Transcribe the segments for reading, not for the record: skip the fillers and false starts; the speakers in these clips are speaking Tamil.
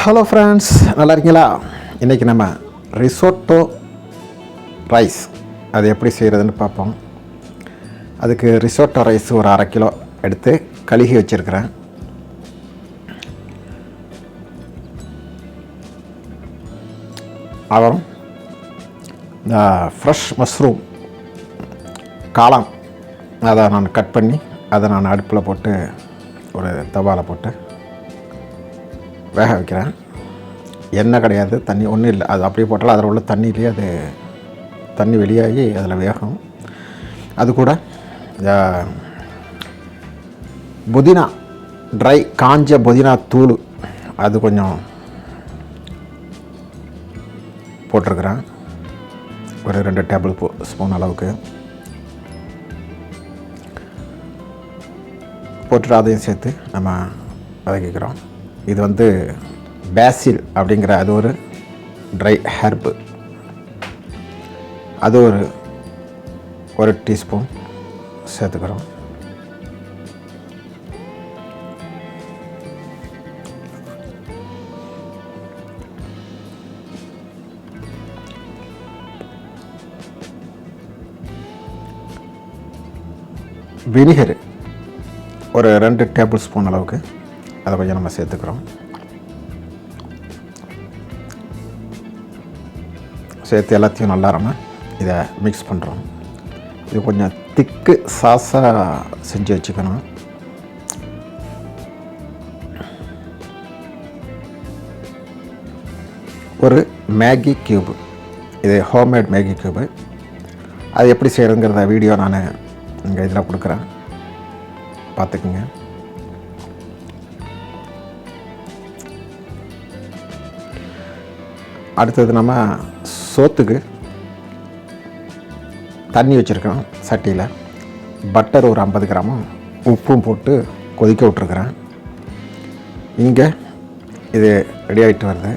ஹலோ ஃப்ரெண்ட்ஸ், நல்லா இருக்கீங்களா? இன்றைக்கி நம்ம ரிசோட்டோ ரைஸ் அது எப்படி செய்கிறதுன்னு பார்ப்போம். அதுக்கு ரிசோட்டோ ரைஸ் ஒரு 1/2 கிலோ எடுத்து கழுகி வச்சுருக்கிறேன். அப்புறம் இந்த ஃப்ரெஷ் மஷ்ரூம் காளான் அதை நான் கட் பண்ணி அதை நான் அடுப்பில் போட்டு ஒரு தவாவில் போட்டு வேக வைக்கிறேன். எண்ணெய் கிடையாது, தண்ணி ஒன்றும் இல்லை. அது அப்படியே போட்டாலும் அதில் உள்ள தண்ணியிலே அது தண்ணி வெளியாகி அதில் வேகும். அது கூட புதினா ட்ரை காஞ்ச புதினா தூள் அது கொஞ்சம் போட்டிருக்கிறேன், ஒரு 2 டேபிள் ஸ்பூன் அளவுக்கு போட்டுட்டு அதையும் சேர்த்து நம்ம வதக்கிக்கிறோம். இது வந்து பேசில் அப்படிங்கிற அது ஒரு ட்ரை ஹெர்பு, அது ஒரு டீஸ்பூன் சேர்த்துக்கிறோம். வினிகர் ஒரு 2 டேபிள் ஸ்பூன் அளவுக்கு அதை கொஞ்சம் நம்ம சேர்த்துக்கிறோம். சேர்த்து எல்லாத்தையும் நல்லா நம்ம இதை மிக்ஸ் பண்ணுறோம். இது கொஞ்சம் திக்கு சாஸாக செஞ்சு வச்சுக்கணும். ஒரு மேகி க்யூபு, இது ஹோம்மேட் மேகி க்யூபு. அது எப்படி செய்கிறதுங்கிறத வீடியோ நான் இங்கே இதில் கொடுக்குறேன், பார்த்துக்குங்க. அடுத்தது நம்ம சோத்துக்கு தண்ணி வச்சுருக்கோம். சட்டியில் பட்டர் ஒரு 50 கிராமும் உப்பும் போட்டு கொதிக்க விட்ருக்குறேன். இங்கே இது ரெடி ஆகிட்டு வருது.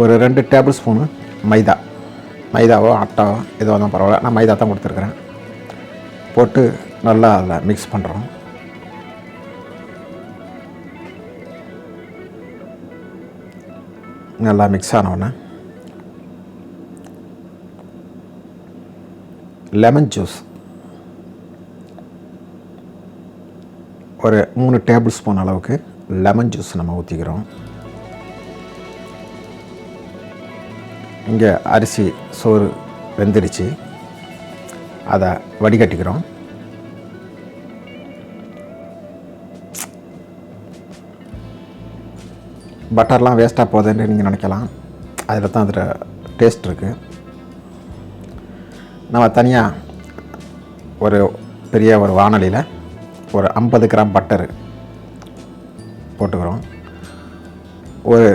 ஒரு 2 டேபிள் ஸ்பூனு மைதாவோ ஆட்டாவோ எதுவாக இருந்தாலும் பரவாயில்ல, நான் மைதா தான் கொடுத்துருக்குறேன். போட்டு நல்லா அதில் மிக்ஸ் பண்ணுறோம். நல்லா மிக்ஸ் ஆனவுடனே லெமன் ஜூஸ் ஒரு 3 டேபிள் ஸ்பூன் அளவுக்கு லெமன் ஜூஸ் நம்ம ஊற்றிக்கிறோம். இங்கே அரிசி சோறு வெந்துடுச்சு, அதை வடிகட்டிக்கிறோம். பட்டர்லாம் வேஸ்ட்டாக போகுதுன்னு நீங்கள் நினைக்கலாம், அதில் தான் அதில் டேஸ்ட் இருக்குது. நம்ம தனியாக ஒரு பெரிய ஒரு வாணலியில் ஒரு 50 கிராம் பட்டரு போட்டுக்கிறோம். ஒரு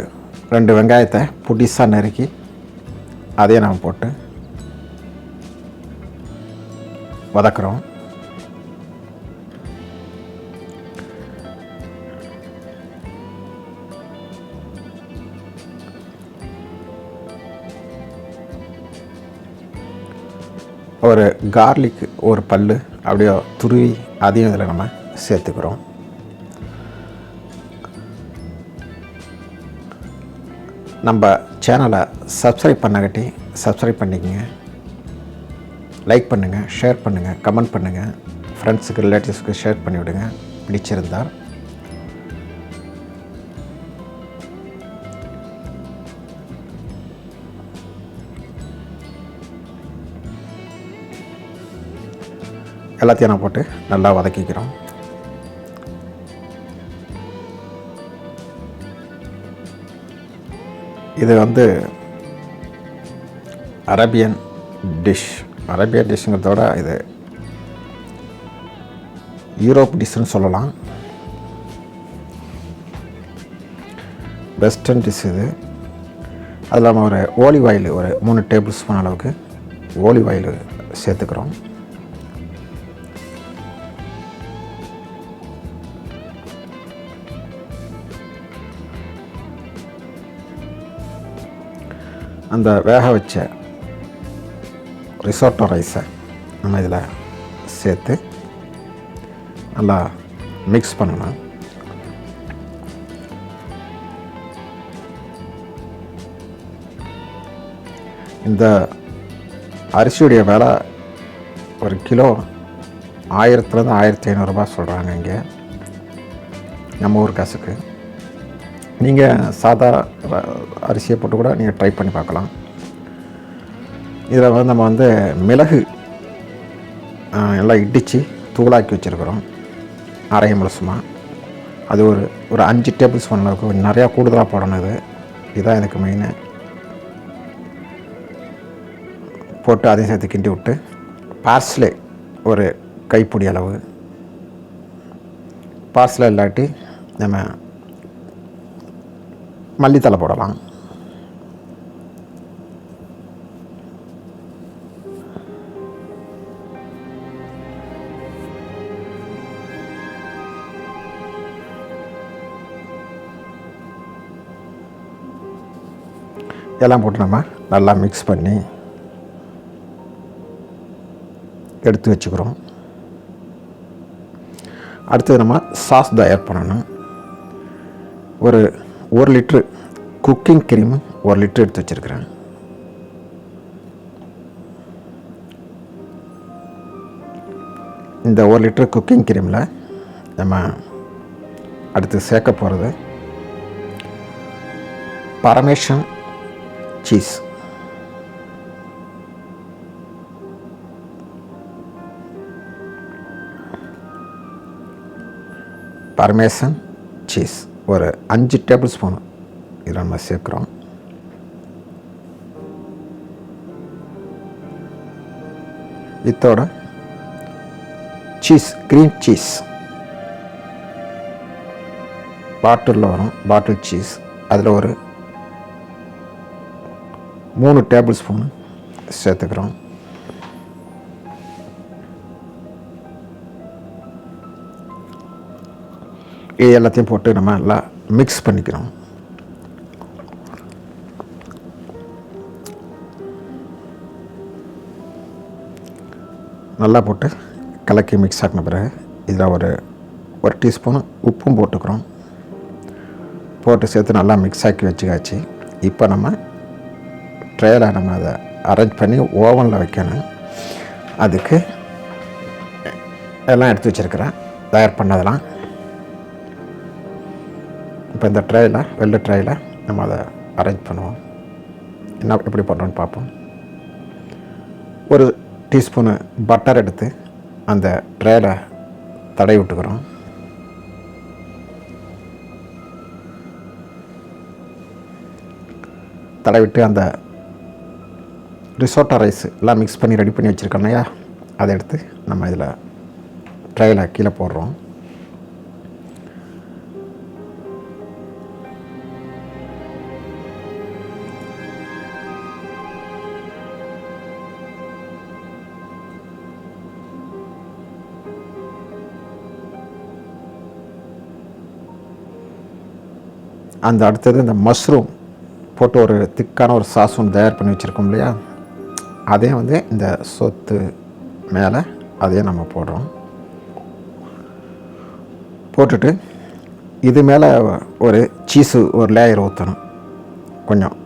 2 வெங்காயத்தை புடிசாக நறுக்கி அதையும் நம்ம போட்டு வதக்குறோம். ஒரு கார்லிக் ஒரு பல் அப்படியே துருவி அதையும் இதில் நம்ம சேர்த்துக்கிறோம். நம்ம சேனலை சப்ஸ்கிரைப் பண்ணாட்டி சப்ஸ்கிரைப் பண்ணிக்கங்க, லைக் பண்ணுங்கள், ஷேர் பண்ணுங்கள், கமெண்ட் பண்ணுங்கள், ஃப்ரெண்ட்ஸுக்கு ரிலேட்டிவ்ஸுக்கு ஷேர் பண்ணிவிடுங்க பிடிச்சிருந்தால். எல்லாத்தையும் நான் போட்டு நல்லா வதக்கிக்கிறோம். இது வந்து அரேபியன் டிஷ்ங்கிறதோட இது யூரோப் டிஷ்ஷுன்னு சொல்லலாம். வெஸ்டர்ன் டிஷ் இது. அதில் நம்ம ஒரு ஓலிவ் ஆயில் ஒரு 3 டேபிள் ஸ்பூன் அளவுக்கு ஓலிவ் ஆயில் சேர்த்துக்கிறோம். அந்த வேக வச்ச ரிசோட்டோ ரைஸை நம்ம இதில் சேர்த்து நல்லா மிக்ஸ் பண்ணணும். இந்த அரிசியுடைய விலை ஒரு கிலோ 1000லேருந்து 1500 சொல்கிறாங்க இங்கே நம்ம ஊர் காசுக்கு. நீங்கள் சாதா அரிசியை போட்டு கூட நீங்கள் ட்ரை பண்ணி பார்க்கலாம். இதில் நம்ம மிளகு எல்லாம் இடித்து தூளாக்கி வச்சுருக்குறோம், அரைய முழுசுமாக. அது ஒரு 5 டேபிள் ஸ்பூன் அளவுக்கு, நிறையா கூடுதலாக போடணும். இதுதான் எனக்கு மெயின். போட்டு அதையும் சேர்த்து கிண்டி விட்டு, பார்ஸ்லே ஒரு கைப்பிடி அளவு, பார்ஸ்லே இல்லாட்டி நம்ம மல்லித்தலை போடலாம். எல்லாம் போட்டு நம்ம நல்லா மிக்ஸ் பண்ணி எடுத்து வச்சுக்கிறோம். அடுத்தது நம்ம சாஸ் தயார் பண்ணணும். ஒரு 1 லிட்ரு குக்கிங் க்ரீம் 1 லிட்ரு எடுத்து வச்சுருக்கிறேன். இந்த 1 லிட்ரு குக்கிங் க்ரீமில் நம்ம அடுத்து சேர்க்க போகிறது பரமேசன் சீஸ். பரமேசன் சீஸ் ஒரு 5 டேபிள் ஸ்பூன் இதில் நம்ம சேர்க்குறோம். இதோட சீஸ், க்ரீன் சீஸ் பாட்டிலில் வரும், பாட்டில் சீஸ். அதில் ஒரு 3 டேபிள் ஸ்பூன் சேர்த்துக்கிறோம். இது எல்லாத்தையும் போட்டு நம்ம நல்லா மிக்ஸ் பண்ணிக்கிறோம். நல்லா போட்டு கலக்கி மிக்ஸ் ஆகின பிறகு இதில் ஒரு டீஸ்பூன் உப்பும் போட்டுக்கிறோம். போட்டு சேர்த்து நல்லா மிக்ஸ் ஆக்கி வச்சுக்காச்சு. இப்போ நம்ம ட்ரேயில் நம்ம அதை அரேஞ்ச் பண்ணி ஓவனில் வைக்கணும். அதுக்கு எல்லாம் எடுத்து வச்சுருக்கிறேன், தயார் பண்ணதெல்லாம். இப்போ இந்த ட்ரேயில், வெள்ளை ட்ரேயில் நம்ம அதை அரேஞ்ச் பண்ணுவோம். என்ன எப்படி பண்ணுறோன்னு பார்ப்போம். ஒரு டீஸ்பூனு பட்டர் எடுத்து அந்த ட்ரேயில் தடவி விட்டுக்கிறோம். தடவிட்டு அந்த ரிசோட்டோ ரைஸ் எல்லாம் மிக்ஸ் பண்ணி ரெடி பண்ணி வச்சுருக்கோம் இல்லையா, அதை எடுத்து நம்ம இதில் ட்ரேயில் கீழே போடுறோம். அந்த அடுத்தது இந்த மஷ்ரூம் போட்டு ஒரு திக்கான ஒரு சாஸ் ஒன்று தயார் பண்ணி வச்சுருக்கோம் இல்லையா, அதையும் இந்த சொத்து மேலே அதையும் நம்ம போடுறோம். போட்டுட்டு இது மேலே ஒரு சீஸு ஒரு லேயர் ஊற்றணும். கொஞ்சம்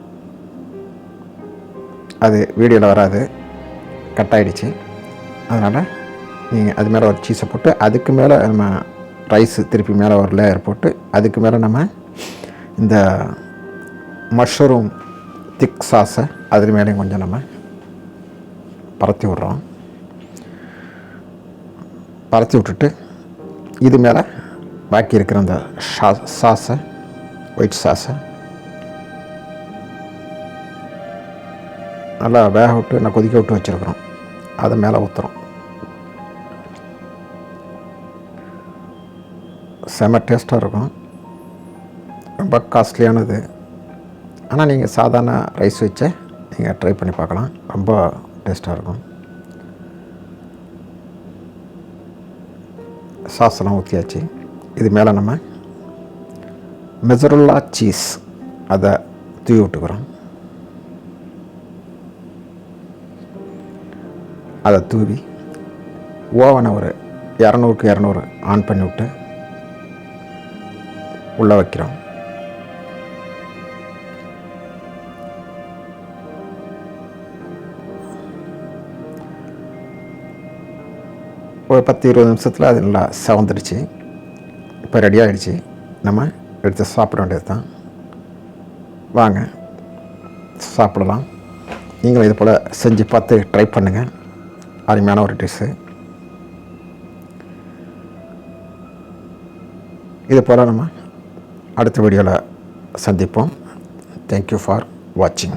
அது வீடியோவில் வராது, கட் ஆகிடுச்சு. அதனால் நீங்கள் அது மேலே ஒரு சீஸை போட்டு அதுக்கு மேலே நம்ம ரைஸு திருப்பி மேலே ஒரு லேயர் போட்டு அதுக்கு மேலே நம்ம இந்த மஷ்ரூம் திக் சாஸை அது மேலேயும் கொஞ்சம் நம்ம பரத்தி விட்றோம். பரத்தி விட்டுட்டு இது மேலே பாக்கி இருக்கிற அந்த சாஸை, ஒயிட் சாஸை நல்லா வேக விட்டு நான் கொதிக்க விட்டு வச்சுருக்குறோம், அதை மேலே ஊற்றுறோம். செம டேஸ்ட்டாக இருக்கும். ரொம்ப காஸ்ட்லியானது. ஆனால் நீங்கள் சாதாரண ரைஸ் வச்சு நீங்கள் ட்ரை பண்ணி பார்க்கலாம், ரொம்ப டேஸ்ட்டாக இருக்கும். சாஸ்லாம் ஊற்றியாச்சு. இது மேலே நம்ம மெசருல்லா சீஸ் அதை தூவி விட்டுக்கிறோம். அதை தூவி ஓவனை ஒரு 200க்கு 200 ஆன் பண்ணி விட்டு உள்ளே வைக்கிறோம். ஒரு 10-20 நிமிஷத்தில் அது நல்லா செவந்துடுச்சு. இப்போ ரெடி ஆகிடுச்சு. நம்ம எடுத்து சாப்பிட வேண்டியது தான். வாங்க சாப்பிடலாம். நீங்களும் இது போல் செஞ்சு பார்த்து ட்ரை பண்ணுங்கள். அருமையான ஒரு டிஷ்ஷு. இது போல் நம்ம அடுத்த வீடியோவில் சந்திப்போம். தேங்க்யூ ஃபார் வாட்சிங்.